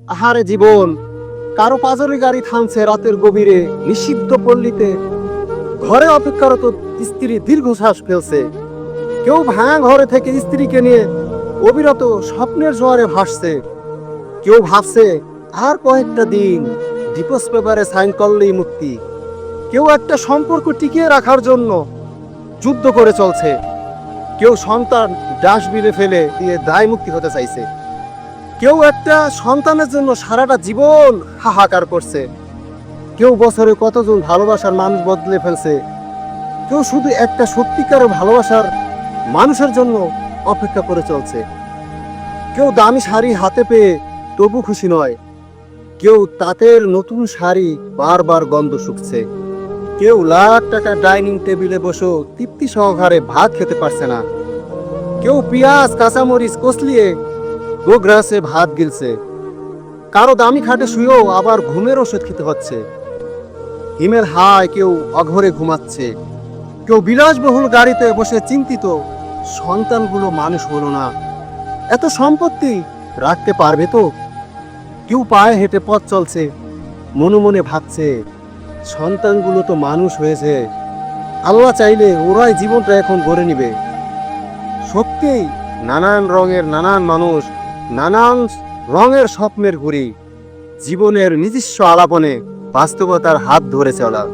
আহারে জীবন, কারো পাজরে গাড়ি থামছে রাতের গভীরে নিষিদ্ধ পল্লীতে, ঘরে অপেক্ষারত স্ত্রী দীর্ঘশ্বাস ফেলছে। কেউ ভাঙা ঘরে থেকে স্ত্রীকে নিয়ে অবিরত স্বপ্নের জোয়ারে ভাসছে। কেউ ভাবছে আর কয়েকটা দিন ডিভোর্স পেপারে সাইন করলেই মুক্তি। কেউ একটা সম্পর্ক টিকিয়ে রাখার জন্য যুদ্ধ করে চলছে। কেউ সন্তান ডাস্টবিনে ফেলে দিয়ে দায় মুক্তি হতে চাইছে। কেউ একটা সন্তানের জন্য সারাটা জীবন হাহাকার করছে। কেউ বছরে কতজন ভালোবাসার মানুষ বদলে ফেলছে। কেউ শুধু একটা সত্যিকার ভালোবাসার মানুষের জন্য অপেক্ষা করে চলছে। কেউ দামি শাড়ি হাতে পেয়ে তবু খুশি নয়। কেউ তাঁতের নতুন শাড়ি বারবার গন্ধ শুকছে। কেউ লাখ টাকা ডাইনিং টেবিলে বসেও তৃপ্তি সহকারে ভাত খেতে পারছে না। কেউ পেঁয়াজ কাঁচামরিচ কষলিয়ে গোগ্রাসে ভাত গিলছে। কারো দামি খাটে শুয়েও আবার ঘুমের ওষুধ খেতে হচ্ছে। হিমেল হায় কেউ অঘরে ঘুমাচ্ছে। কেউ বিলাসবহুল গাড়িতে বসে চিন্তিত, সন্তানগুলো মানুষ হলো না। এত সম্পত্তি রাখতে পারবে তো? কেউ পায়ে হেঁটে পথ চলছে, মনে মনে ভাবছে সন্তানগুলো তো মানুষ হয়েছে, আল্লাহ চাইলে ওরাই জীবনটা এখন গড়ে নিবে। সত্যিই নানান রঙের নানান মানুষ, নানান রঙের স্বপ্নের ঘুড়ি, জীবনের নিজস্ব আলাপনে বাস্তবতার হাত ধরে চলা।